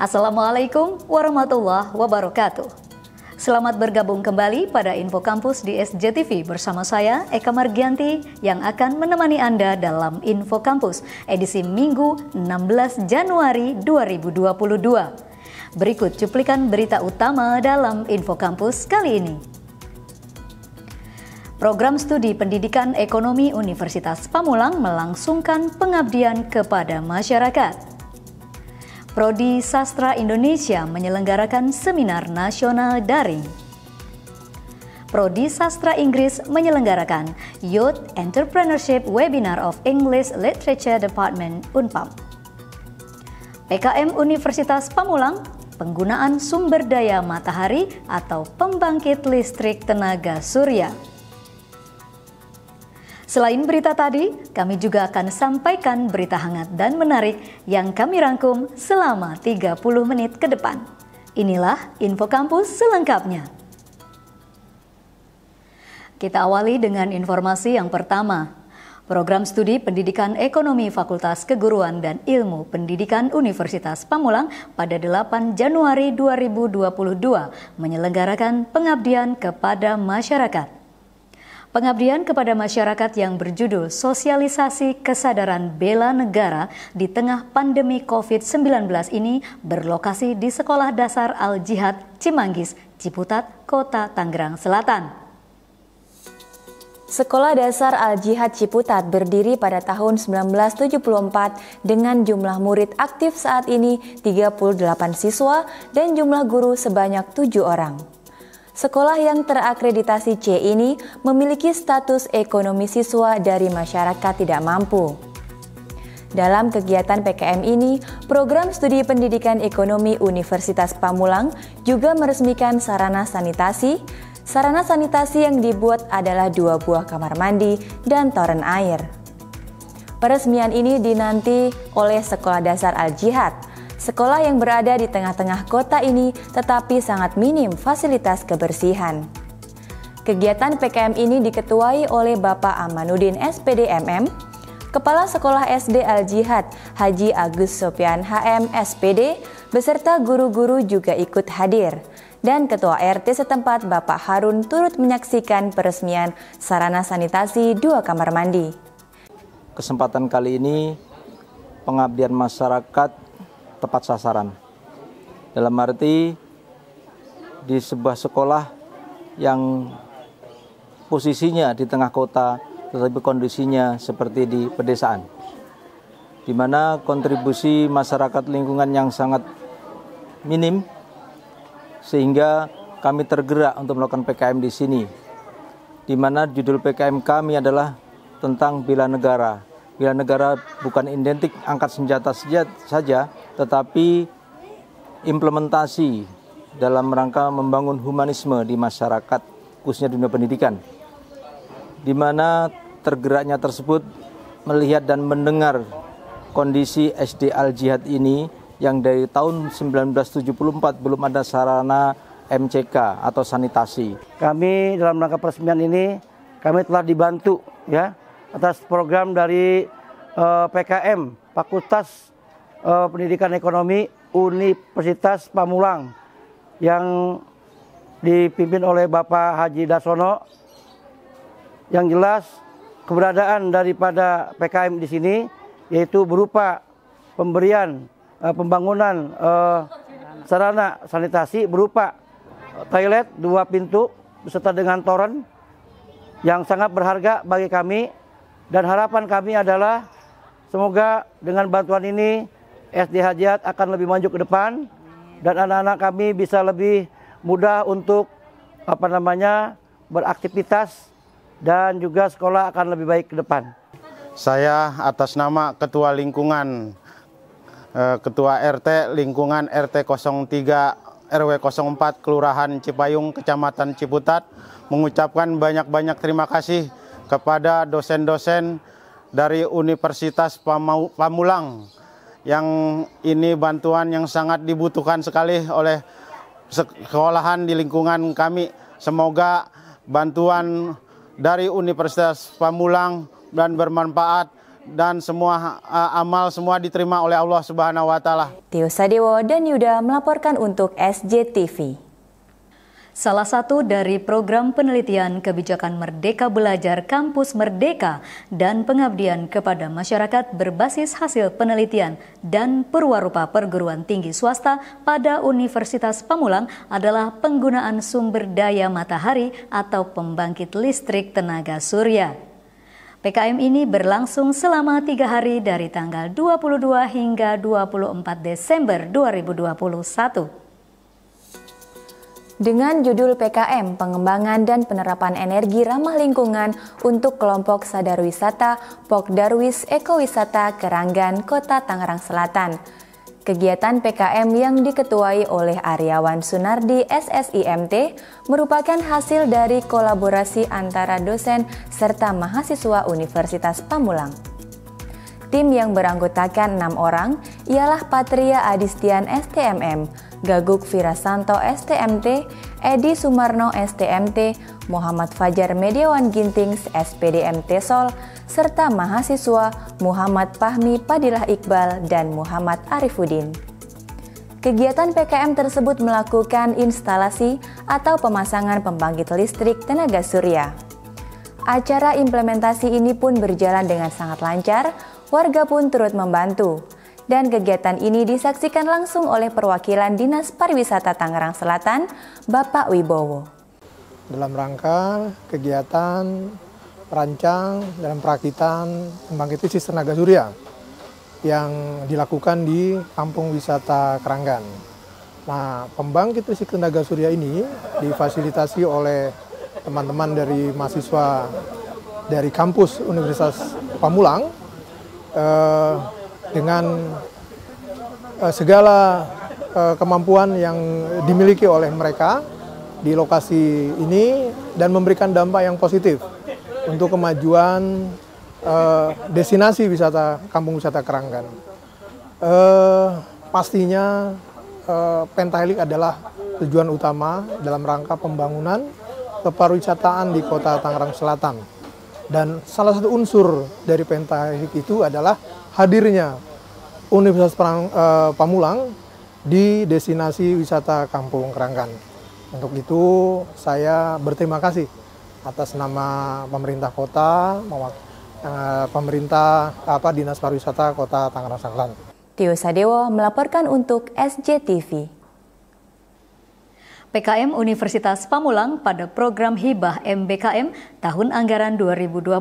Assalamualaikum warahmatullahi wabarakatuh. Selamat bergabung kembali pada Info Kampus di SJTV bersama saya Eka Margianti yang akan menemani Anda dalam Info Kampus edisi Minggu 16 Januari 2022. Berikut cuplikan berita utama dalam Info Kampus kali ini. Program Studi Pendidikan Ekonomi Universitas Pamulang melangsungkan pengabdian kepada masyarakat. Prodi Sastra Indonesia menyelenggarakan seminar nasional daring. Prodi Sastra Inggris menyelenggarakan Youth Entrepreneurship Webinar of English Literature Department Unpam. PKM Universitas Pamulang, penggunaan sumber daya matahari atau pembangkit listrik tenaga surya. Selain berita tadi, kami juga akan sampaikan berita hangat dan menarik yang kami rangkum selama 30 menit ke depan. Inilah Info Kampus selengkapnya. Kita awali dengan informasi yang pertama. Program Studi Pendidikan Ekonomi Fakultas Keguruan dan Ilmu Pendidikan Universitas Pamulang pada 8 Januari 2022 menyelenggarakan pengabdian kepada masyarakat. Pengabdian kepada masyarakat yang berjudul Sosialisasi Kesadaran Bela Negara di tengah pandemi COVID-19 ini berlokasi di Sekolah Dasar Al-Jihad Cimanggis, Ciputat, Kota Tangerang Selatan. Sekolah Dasar Al-Jihad Ciputat berdiri pada tahun 1974 dengan jumlah murid aktif saat ini 38 siswa dan jumlah guru sebanyak 7 orang. Sekolah yang terakreditasi C ini memiliki status ekonomi siswa dari masyarakat tidak mampu. Dalam kegiatan PKM ini, Program Studi Pendidikan Ekonomi Universitas Pamulang juga meresmikan sarana sanitasi. Sarana sanitasi yang dibuat adalah 2 buah kamar mandi dan toren air. Peresmian ini dinanti oleh Sekolah Dasar Al-Jihad. Sekolah yang berada di tengah-tengah kota ini tetapi sangat minim fasilitas kebersihan. Kegiatan PKM ini diketuai oleh Bapak Amanuddin SPD MM, Kepala Sekolah SD Al-Jihad Haji Agus Sopyan HM SPD, beserta guru-guru juga ikut hadir. Dan Ketua RT setempat Bapak Harun turut menyaksikan peresmian sarana sanitasi 2 kamar mandi. Kesempatan kali ini pengabdian masyarakat tepat sasaran. Dalam arti di sebuah sekolah yang posisinya di tengah kota tetapi kondisinya seperti di pedesaan, di mana kontribusi masyarakat lingkungan yang sangat minim sehingga kami tergerak untuk melakukan PKM di sini, di mana judul PKM kami adalah tentang bela negara. Bela negara bukan identik angkat senjata saja, tetapi implementasi dalam rangka membangun humanisme di masyarakat, khususnya dunia pendidikan, di mana tergeraknya tersebut melihat dan mendengar kondisi SD Al-Jihad ini yang dari tahun 1974 belum ada sarana MCK atau sanitasi. Kami dalam rangka peresmian ini kami telah dibantu atas program dari PKM Fakultas Pendidikan Ekonomi Universitas Pamulang yang dipimpin oleh Bapak Haji Dasono. Yang jelas keberadaan daripada PKM di sini yaitu berupa pemberian pembangunan sarana sanitasi berupa toilet 2 pintu beserta dengan toren yang sangat berharga bagi kami, dan harapan kami adalah semoga dengan bantuan ini SD Al-Jihad akan lebih maju ke depan dan anak-anak kami bisa lebih mudah untuk beraktivitas dan juga sekolah akan lebih baik ke depan. Saya atas nama Ketua Lingkungan Ketua RT Lingkungan RT 03 RW 04 Kelurahan Cipayung Kecamatan Ciputat mengucapkan banyak-banyak terima kasih kepada dosen-dosen dari Universitas Pamulang yang ini bantuan yang sangat dibutuhkan sekali oleh sekolahan di lingkungan kami. Semoga bantuan dari Universitas Pamulang dan bermanfaat dan semua amal semua diterima oleh Allah Subhanahu wa taala. Tio Sadewo dan Yuda melaporkan untuk SJTV. Salah satu dari program penelitian kebijakan Merdeka Belajar Kampus Merdeka dan pengabdian kepada masyarakat berbasis hasil penelitian dan perwarupa perguruan tinggi swasta pada Universitas Pamulang adalah penggunaan sumber daya matahari atau pembangkit listrik tenaga surya. PKM ini berlangsung selama 3 hari dari tanggal 22 hingga 24 Desember 2021. Dengan judul PKM, Pengembangan dan Penerapan Energi Ramah Lingkungan untuk Kelompok Sadar Wisata Pokdarwis Ekowisata Keranggan, Kota Tangerang Selatan. Kegiatan PKM yang diketuai oleh Aryawan Sunardi SSIMT merupakan hasil dari kolaborasi antara dosen serta mahasiswa Universitas Pamulang. Tim yang beranggotakan 6 orang ialah Patria Adistian STMM, Gaguk Virasanto STMT, Edi Sumarno STMT, Muhammad Fajar Mediawan Gintings SPDM Tesol, serta mahasiswa Muhammad Fahmi Padilah Iqbal dan Muhammad Arifuddin. Kegiatan PKM tersebut melakukan instalasi atau pemasangan pembangkit listrik tenaga surya. Acara implementasi ini pun berjalan dengan sangat lancar, warga pun turut membantu. Dan kegiatan ini disaksikan langsung oleh perwakilan Dinas Pariwisata Tangerang Selatan, Bapak Wibowo. Dalam rangka kegiatan perancang dalam perakitan pembangkit listrik tenaga surya yang dilakukan di Kampung Wisata Keranggan. Nah, pembangkit listrik tenaga surya ini difasilitasi oleh teman-teman dari mahasiswa dari kampus Universitas Pamulang dengan segala kemampuan yang dimiliki oleh mereka di lokasi ini dan memberikan dampak yang positif untuk kemajuan destinasi wisata Kampung Wisata Keranggan. Pastinya Pentahelix adalah tujuan utama dalam rangka pembangunan kepariwisataan di Kota Tangerang Selatan. Dan salah satu unsur dari Pentahelix itu adalah hadirnya Universitas Pamulang di destinasi wisata Kampung Keranggan. Untuk itu saya berterima kasih atas nama pemerintah kota, Dinas Pariwisata Kota Tangerang Selatan. Tio Sadewo melaporkan untuk SJTV. PKM Universitas Pamulang pada program Hibah MBKM tahun anggaran 2021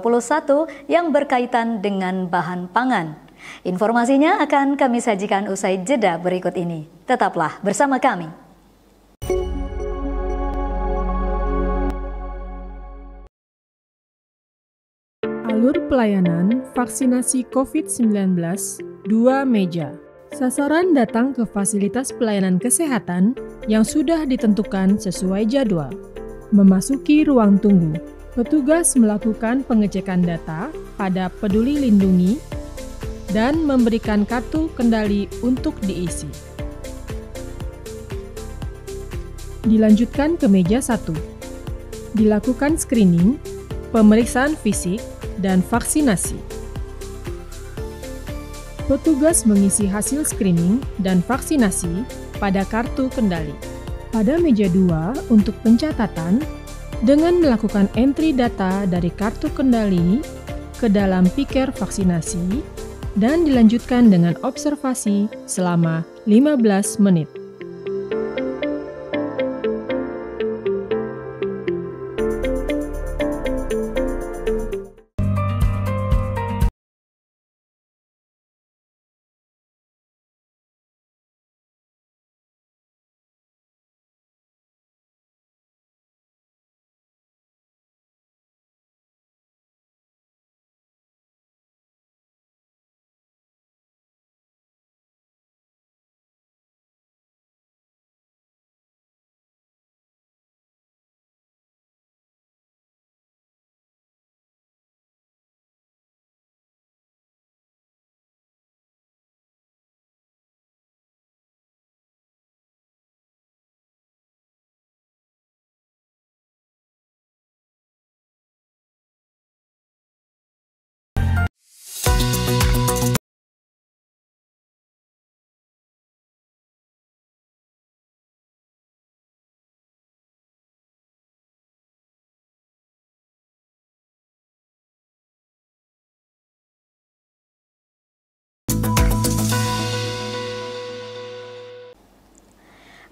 yang berkaitan dengan bahan pangan. Informasinya akan kami sajikan usai jeda berikut ini. Tetaplah bersama kami. Alur pelayanan vaksinasi COVID-19 2 meja. Sasaran datang ke fasilitas pelayanan kesehatan yang sudah ditentukan sesuai jadwal. Memasuki ruang tunggu, petugas melakukan pengecekan data pada Peduli Lindungi dan memberikan kartu kendali untuk diisi. Dilanjutkan ke meja 1. Dilakukan screening, pemeriksaan fisik, dan vaksinasi. Petugas mengisi hasil screening dan vaksinasi pada kartu kendali. Pada meja 2 untuk pencatatan, dengan melakukan entry data dari kartu kendali ke dalam piker vaksinasi dan dilanjutkan dengan observasi selama 15 menit.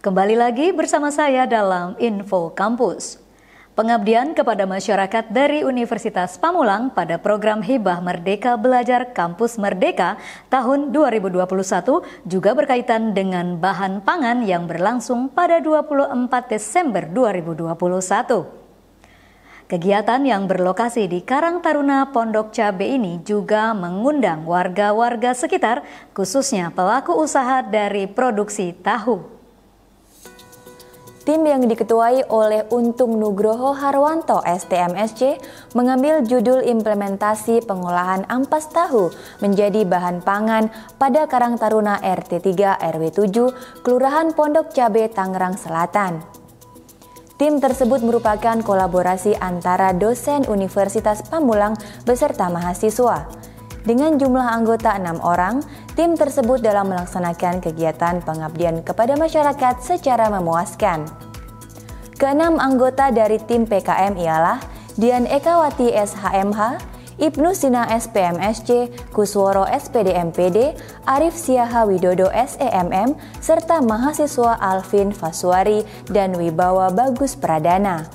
Kembali lagi bersama saya dalam Info Kampus. Pengabdian kepada masyarakat dari Universitas Pamulang pada program Hibah Merdeka Belajar Kampus Merdeka tahun 2021 juga berkaitan dengan bahan pangan yang berlangsung pada 24 Desember 2021. Kegiatan yang berlokasi di Karang Taruna Pondok Cabe ini juga mengundang warga-warga sekitar, khususnya pelaku usaha dari produksi tahu. Tim yang diketuai oleh Untung Nugroho Harwanto STMSC mengambil judul implementasi pengolahan ampas tahu menjadi bahan pangan pada Karang Taruna RT 3 RW 7 Kelurahan Pondok Cabe Tangerang Selatan. Tim tersebut merupakan kolaborasi antara dosen Universitas Pamulang beserta mahasiswa. Dengan jumlah anggota 6 orang, tim tersebut dalam melaksanakan kegiatan pengabdian kepada masyarakat secara memuaskan. Keenam anggota dari tim PKM ialah Dian Ekawati SHMH, Ibnu Sina SPMSC, Kusworo SPD MPD, Arif Siaha Widodo SEMM, serta mahasiswa Alvin Faswari dan Wibawa Bagus Pradana.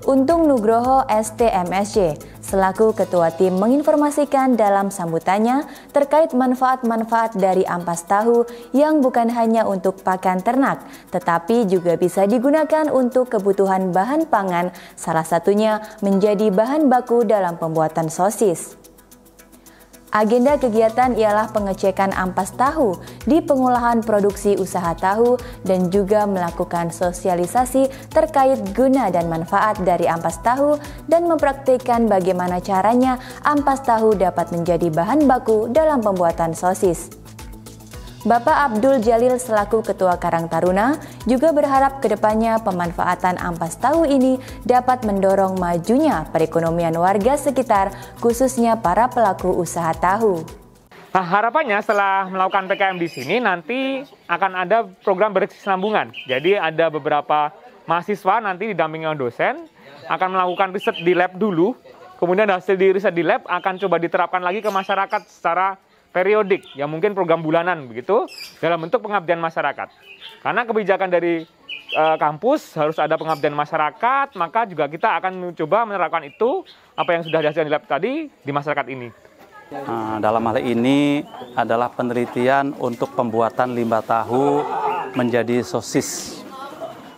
Untung Nugroho STMSC selaku ketua tim menginformasikan dalam sambutannya terkait manfaat-manfaat dari ampas tahu yang bukan hanya untuk pakan ternak, tetapi juga bisa digunakan untuk kebutuhan bahan pangan, salah satunya menjadi bahan baku dalam pembuatan sosis. Agenda kegiatan ialah pengecekan ampas tahu di pengolahan produksi usaha tahu dan juga melakukan sosialisasi terkait guna dan manfaat dari ampas tahu dan mempraktikkan bagaimana caranya ampas tahu dapat menjadi bahan baku dalam pembuatan sosis. Bapak Abdul Jalil selaku Ketua Karang Taruna juga berharap kedepannya pemanfaatan ampas tahu ini dapat mendorong majunya perekonomian warga sekitar, khususnya para pelaku usaha tahu. Nah, harapannya setelah melakukan PKM di sini nanti akan ada program berkesinambungan. Jadi ada beberapa mahasiswa nanti didampingi oleh dosen akan melakukan riset di lab dulu, kemudian hasil di riset di lab akan coba diterapkan lagi ke masyarakat secara periodik, ya mungkin program bulanan begitu, dalam bentuk pengabdian masyarakat. Karena kebijakan dari kampus harus ada pengabdian masyarakat, maka juga kita akan mencoba menerapkan itu, apa yang sudah dihasilkan di lab tadi, di masyarakat ini. Dalam hal ini adalah penelitian untuk pembuatan limbah tahu menjadi sosis.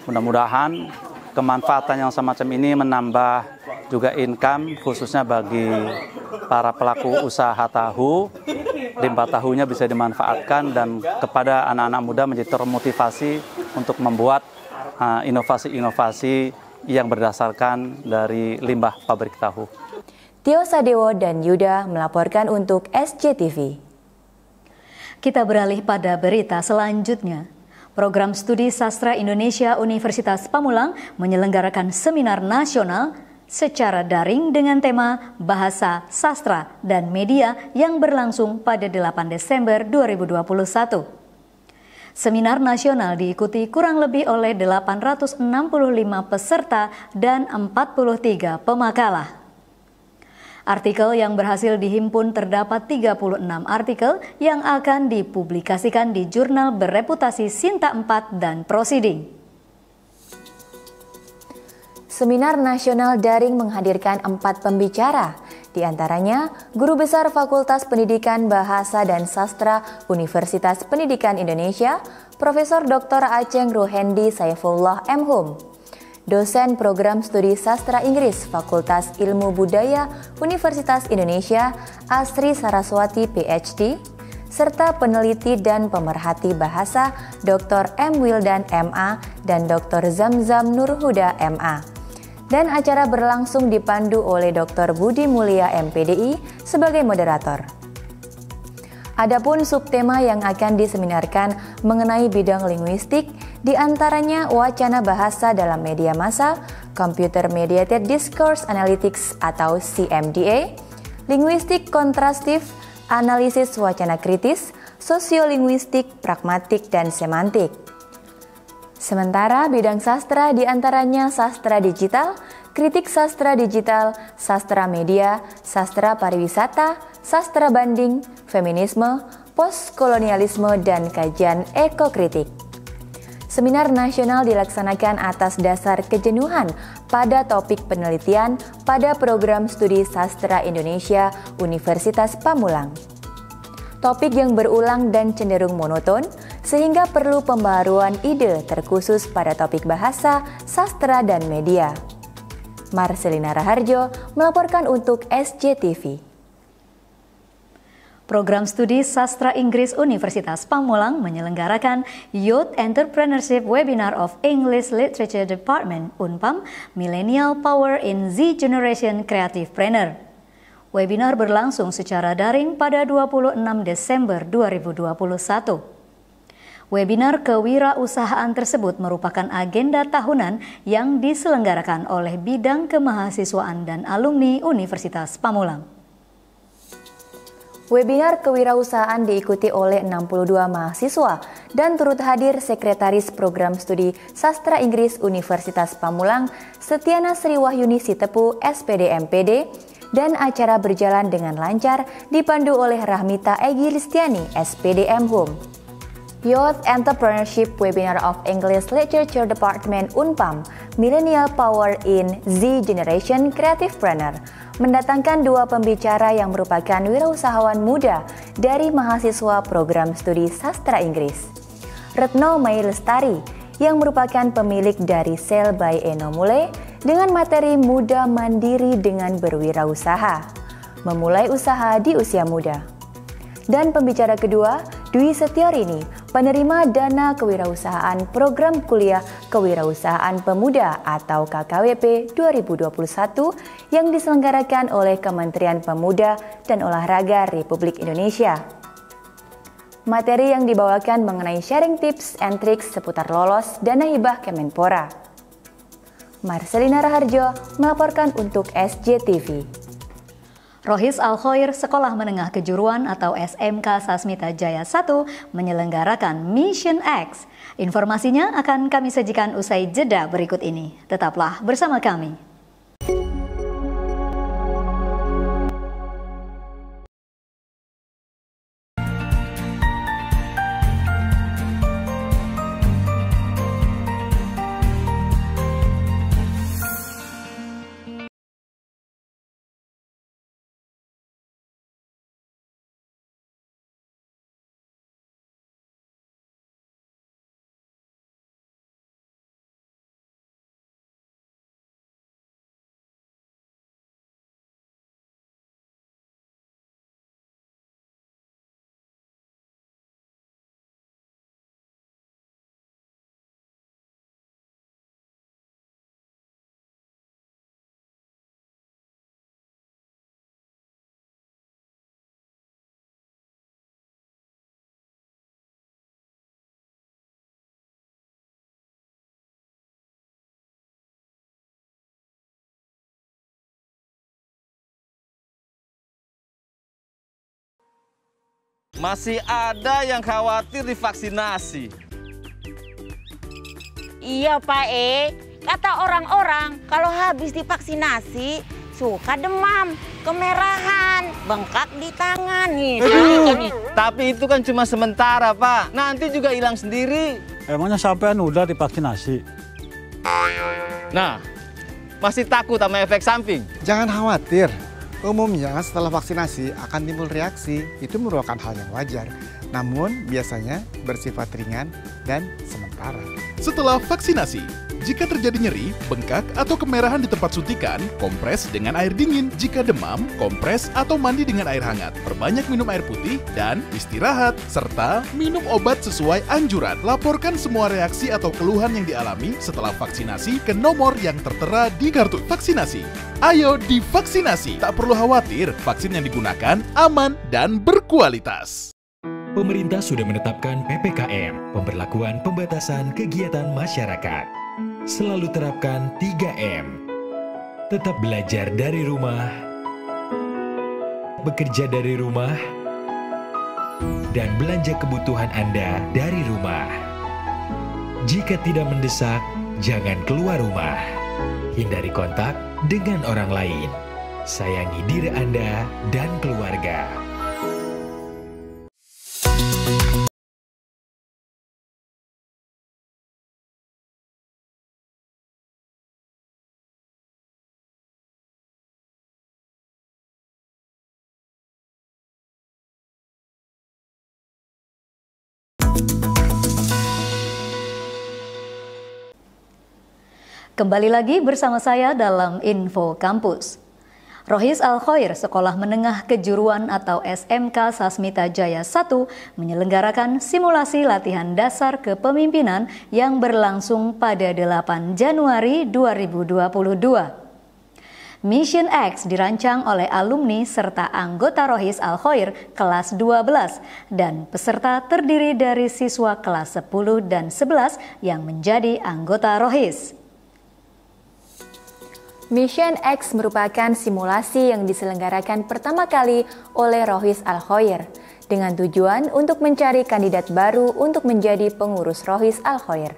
Mudah-mudahan kemanfaatan yang semacam ini menambah juga income, khususnya bagi para pelaku usaha tahu. Limbah tahunya bisa dimanfaatkan dan kepada anak-anak muda menjadi termotivasi untuk membuat inovasi-inovasi yang berdasarkan dari limbah pabrik tahu. Tio Sadewo dan Yuda melaporkan untuk SCTV. Kita beralih pada berita selanjutnya. Program Studi Sastra Indonesia Universitas Pamulang menyelenggarakan seminar nasional secara daring dengan tema Bahasa, Sastra, dan Media yang berlangsung pada 8 Desember 2021. Seminar nasional diikuti kurang lebih oleh 865 peserta dan 43 pemakalah. Artikel yang berhasil dihimpun terdapat 36 artikel yang akan dipublikasikan di jurnal bereputasi Sinta 4 dan Prosiding. Seminar nasional daring menghadirkan 4 pembicara, di antaranya Guru Besar Fakultas Pendidikan Bahasa dan Sastra Universitas Pendidikan Indonesia, Profesor Dr. Aceng Rohendi Saifullah M.Hum, dosen Program Studi Sastra Inggris Fakultas Ilmu Budaya Universitas Indonesia, Asri Saraswati PhD, serta peneliti dan pemerhati bahasa Dr. M. Wildan MA dan Dr. Zamzam Nurhuda MA. Dan acara berlangsung dipandu oleh Dr. Budi Mulia MPDI sebagai moderator. Adapun subtema yang akan diseminarkan mengenai bidang linguistik, diantaranya wacana bahasa dalam media massa, Computer Mediated Discourse Analytics atau CMDA, linguistik kontrastif, analisis wacana kritis, sosiolinguistik, pragmatik, dan semantik. Sementara bidang sastra diantaranya sastra digital, kritik sastra digital, sastra media, sastra pariwisata, sastra banding, feminisme, postkolonialisme, dan kajian ekokritik. Seminar nasional dilaksanakan atas dasar kejenuhan pada topik penelitian pada program studi sastra Indonesia Universitas Pamulang. Topik yang berulang dan cenderung monoton, sehingga perlu pembaharuan ide terkhusus pada topik bahasa, sastra, dan media. Marcelina Raharjo melaporkan untuk SJTV. Program studi Sastra Inggris Universitas Pamulang menyelenggarakan Youth Entrepreneurship Webinar of English Literature Department (UNPAM) Millennial Power in Z Generation Creativepreneur. Webinar berlangsung secara daring pada 26 Desember 2021. Webinar kewirausahaan tersebut merupakan agenda tahunan yang diselenggarakan oleh Bidang Kemahasiswaan dan Alumni Universitas Pamulang. Webinar kewirausahaan diikuti oleh 62 mahasiswa dan turut hadir Sekretaris Program Studi Sastra Inggris Universitas Pamulang, Setiana Sri Wahyuni Sitepu, SPD MPD, dan acara berjalan dengan lancar dipandu oleh Rahmita Egy Listiani, SPD MHum. Youth Entrepreneurship Webinar of English Literature Department UNPAM Millennial Power in Z Generation Creativepreneur mendatangkan dua pembicara yang merupakan wirausahawan muda dari mahasiswa program studi sastra Inggris. Retno Mai Lestari yang merupakan pemilik dari Sale by Eno Mule dengan materi muda mandiri dengan berwirausaha, memulai usaha di usia muda. Dan pembicara kedua, Dwi Setiorini, penerima dana kewirausahaan program kuliah Kewirausahaan Pemuda atau KKWP 2021 yang diselenggarakan oleh Kementerian Pemuda dan Olahraga Republik Indonesia. Materi yang dibawakan mengenai sharing tips and tricks seputar lolos dana hibah Kemenpora. Marcelina Raharjo melaporkan untuk SJTV. Rohis Al-Khoir Sekolah Menengah Kejuruan atau SMK Sasmita Jaya 1 menyelenggarakan Mission X. Informasinya akan kami sajikan usai jeda berikut ini. Tetaplah bersama kami. Masih ada yang khawatir divaksinasi. Iya Pak kata orang-orang kalau habis divaksinasi suka demam, kemerahan, bengkak di tangan nih. Tapi itu kan cuma sementara Pak, nanti juga hilang sendiri. Emangnya sampean udah divaksinasi? Nah, masih takut sama efek samping? Jangan khawatir. Umumnya setelah vaksinasi akan timbul reaksi, itu merupakan hal yang wajar. Namun biasanya bersifat ringan dan sementara. Setelah vaksinasi, jika terjadi nyeri, bengkak atau kemerahan di tempat suntikan, kompres dengan air dingin. Jika demam, kompres atau mandi dengan air hangat. Perbanyak minum air putih dan istirahat. Serta minum obat sesuai anjuran. Laporkan semua reaksi atau keluhan yang dialami setelah vaksinasi ke nomor yang tertera di kartu vaksinasi. Ayo divaksinasi, tak perlu khawatir, vaksin yang digunakan aman dan berkualitas. Pemerintah sudah menetapkan PPKM, pemberlakuan pembatasan kegiatan masyarakat. Selalu terapkan 3M. Tetap belajar dari rumah, bekerja dari rumah dan belanja kebutuhan Anda dari rumah. Jika tidak mendesak, jangan keluar rumah. Hindari kontak dengan orang lain. Sayangi diri Anda dan keluarga. Kembali lagi bersama saya dalam Info Kampus. Rohis Al-Khoir, Sekolah Menengah Kejuruan atau SMK Sasmita Jaya 1, menyelenggarakan simulasi latihan dasar kepemimpinan yang berlangsung pada 8 Januari 2022. Mission X dirancang oleh alumni serta anggota Rohis Al-Khoir kelas 12 dan peserta terdiri dari siswa kelas 10 dan 11 yang menjadi anggota Rohis. Mission X merupakan simulasi yang diselenggarakan pertama kali oleh Rohis Al-Khoir dengan tujuan untuk mencari kandidat baru untuk menjadi pengurus Rohis Al-Khoir.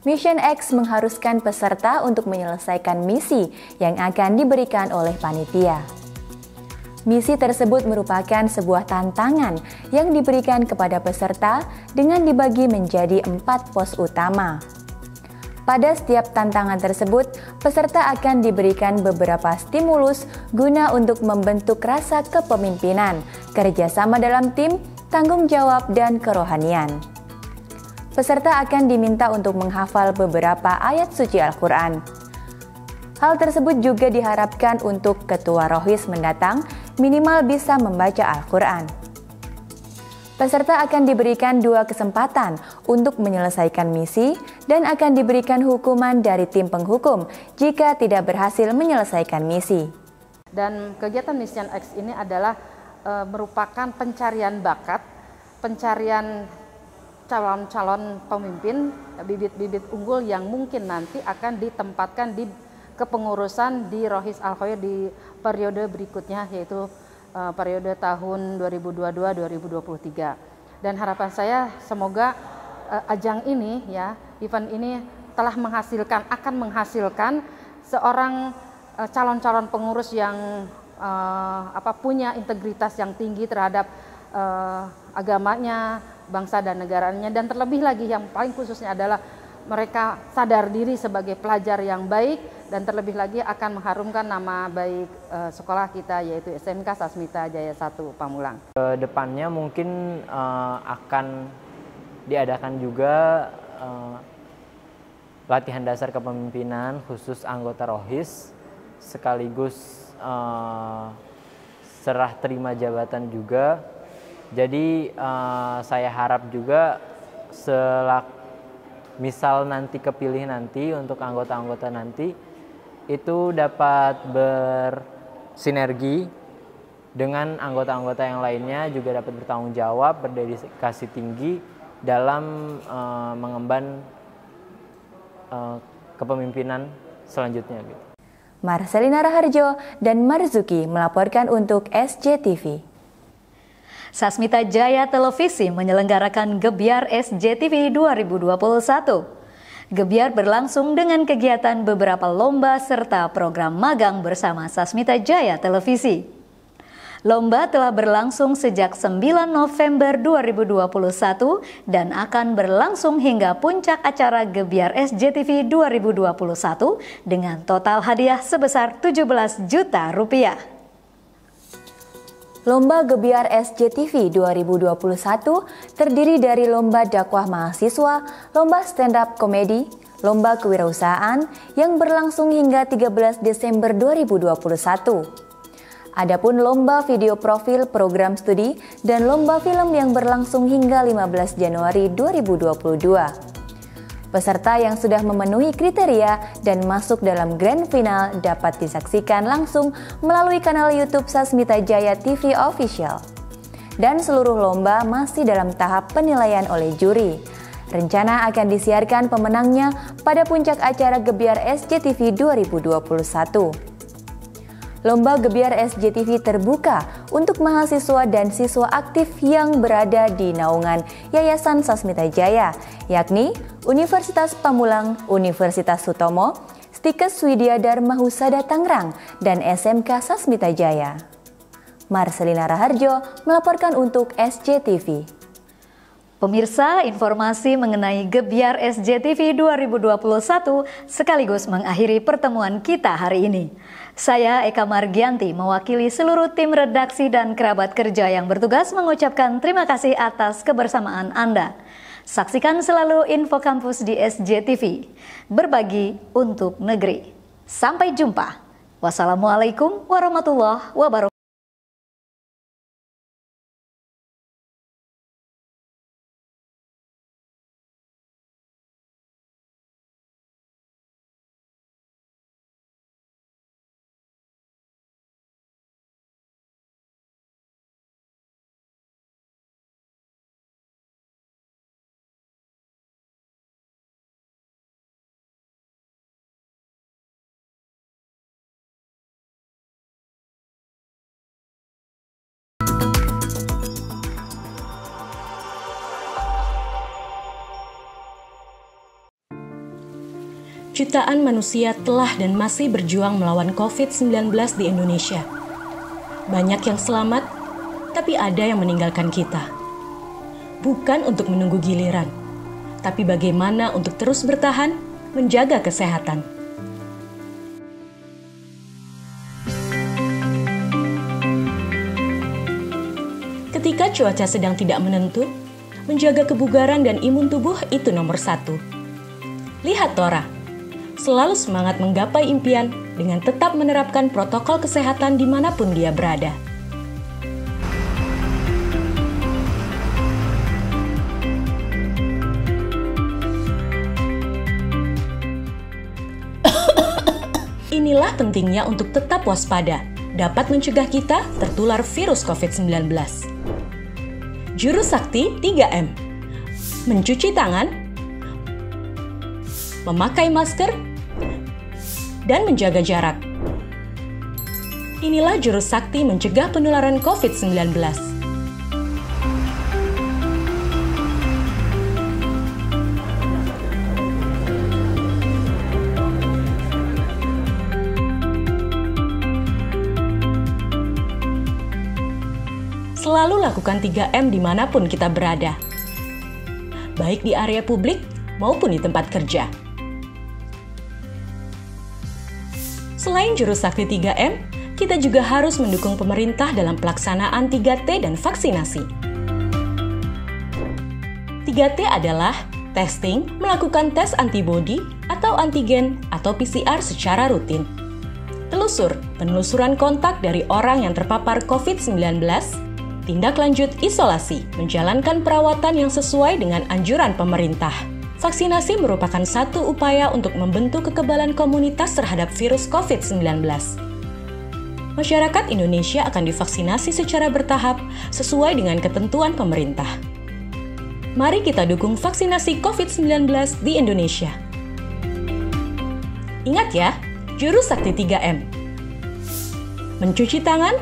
Mission X mengharuskan peserta untuk menyelesaikan misi yang akan diberikan oleh panitia. Misi tersebut merupakan sebuah tantangan yang diberikan kepada peserta dengan dibagi menjadi 4 pos utama. Pada setiap tantangan tersebut, peserta akan diberikan beberapa stimulus guna untuk membentuk rasa kepemimpinan, kerjasama dalam tim, tanggung jawab, dan kerohanian. Peserta akan diminta untuk menghafal beberapa ayat suci Al-Quran. Hal tersebut juga diharapkan untuk ketua Rohis mendatang minimal bisa membaca Al-Quran. Peserta akan diberikan 2 kesempatan untuk menyelesaikan misi dan akan diberikan hukuman dari tim penghukum jika tidak berhasil menyelesaikan misi. Dan kegiatan Mission X ini adalah merupakan pencarian bakat, pencarian calon-calon pemimpin, bibit-bibit unggul yang mungkin nanti akan ditempatkan di kepengurusan di Rohis Al-Khoir di periode berikutnya, yaitu periode tahun 2022-2023. Dan harapan saya semoga ajang ini, ya, event ini telah akan menghasilkan seorang calon-calon pengurus yang punya integritas yang tinggi terhadap agamanya, bangsa dan negaranya, dan terlebih lagi yang paling khususnya adalah mereka sadar diri sebagai pelajar yang baik dan terlebih lagi akan mengharumkan nama baik sekolah kita, yaitu SMK Sasmita Jaya 1 Pamulang. Kedepannya mungkin akan diadakan juga latihan dasar kepemimpinan khusus anggota Rohis, sekaligus serah terima jabatan juga. Jadi saya harap juga misal nanti kepilih nanti untuk anggota-anggota nanti itu dapat bersinergi dengan anggota-anggota yang lainnya, juga dapat bertanggung jawab, berdedikasi tinggi dalam mengemban kepemimpinan selanjutnya. Marcelina Raharjo dan Marzuki melaporkan untuk SJTV. Sasmita Jaya Televisi menyelenggarakan Gebyar SJTV 2021. Gebyar berlangsung dengan kegiatan beberapa lomba serta program magang bersama Sasmita Jaya Televisi. Lomba telah berlangsung sejak 9 November 2021 dan akan berlangsung hingga puncak acara Gebyar SJTV 2021 dengan total hadiah sebesar 17 juta rupiah. Lomba Gebyar SJTV 2021 terdiri dari lomba dakwah mahasiswa, lomba stand-up komedi, lomba kewirausahaan yang berlangsung hingga 13 Desember 2021. Adapun lomba video profil program studi dan lomba film yang berlangsung hingga 15 Januari 2022. Peserta yang sudah memenuhi kriteria dan masuk dalam grand final dapat disaksikan langsung melalui kanal YouTube Sasmita Jaya TV Official. Dan seluruh lomba masih dalam tahap penilaian oleh juri. Rencana akan disiarkan pemenangnya pada puncak acara Gebyar SJTV 2021. Lomba Gebiar SJTV terbuka untuk mahasiswa dan siswa aktif yang berada di naungan Yayasan Sasmita Jaya, yakni Universitas Pamulang, Universitas Sutomo, Stikes Widya Dharma Husada Tangerang, dan SMK Sasmita Jaya. Marcelina Raharjo melaporkan untuk SJTV. Pemirsa, informasi mengenai Gebiar SJTV 2021 sekaligus mengakhiri pertemuan kita hari ini. Saya Eka Margianti mewakili seluruh tim redaksi dan kerabat kerja yang bertugas mengucapkan terima kasih atas kebersamaan Anda. Saksikan selalu info kampus di SJTV, berbagi untuk negeri. Sampai jumpa. Wassalamualaikum warahmatullahi wabarakatuh. Jutaan manusia telah dan masih berjuang melawan COVID-19 di Indonesia. Banyak yang selamat, tapi ada yang meninggalkan kita. Bukan untuk menunggu giliran, tapi bagaimana untuk terus bertahan, menjaga kesehatan. Ketika cuaca sedang tidak menentu, menjaga kebugaran dan imun tubuh itu nomor 1. Lihat Tora, selalu semangat menggapai impian dengan tetap menerapkan protokol kesehatan dimanapun dia berada. Inilah pentingnya untuk tetap waspada, dapat mencegah kita tertular virus COVID-19. Juru sakti 3M. Mencuci tangan, memakai masker, dan menjaga jarak. Inilah jurus sakti mencegah penularan COVID-19. Selalu lakukan 3M dimanapun kita berada, baik di area publik maupun di tempat kerja. Selain jurus sakti 3M, kita juga harus mendukung pemerintah dalam pelaksanaan 3T dan vaksinasi. 3T adalah testing, melakukan tes antibodi atau antigen atau PCR secara rutin. Telusur, penelusuran kontak dari orang yang terpapar COVID-19. Tindak lanjut isolasi, menjalankan perawatan yang sesuai dengan anjuran pemerintah. Vaksinasi merupakan satu upaya untuk membentuk kekebalan komunitas terhadap virus COVID-19. Masyarakat Indonesia akan divaksinasi secara bertahap sesuai dengan ketentuan pemerintah. Mari kita dukung vaksinasi COVID-19 di Indonesia. Ingat ya, jurus sakti 3M. Mencuci tangan,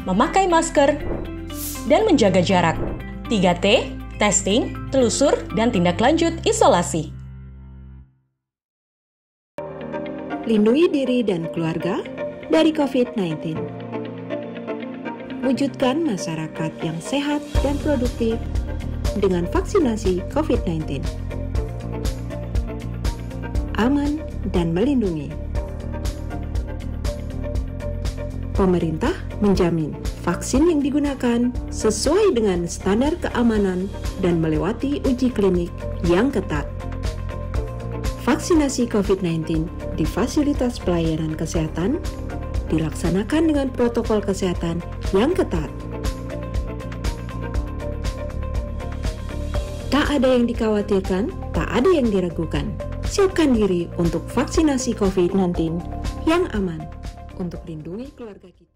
memakai masker, dan menjaga jarak. 3T, testing, telusur, dan tindak lanjut isolasi. Lindungi diri dan keluarga dari COVID-19. Wujudkan masyarakat yang sehat dan produktif dengan vaksinasi COVID-19. Aman dan melindungi. Pemerintah menjamin vaksin yang digunakan sesuai dengan standar keamanan dan melewati uji klinik yang ketat. Vaksinasi COVID-19 di fasilitas pelayanan kesehatan dilaksanakan dengan protokol kesehatan yang ketat. Tak ada yang dikhawatirkan, tak ada yang diragukan. Siapkan diri untuk vaksinasi COVID-19 yang aman untuk lindungi keluarga kita.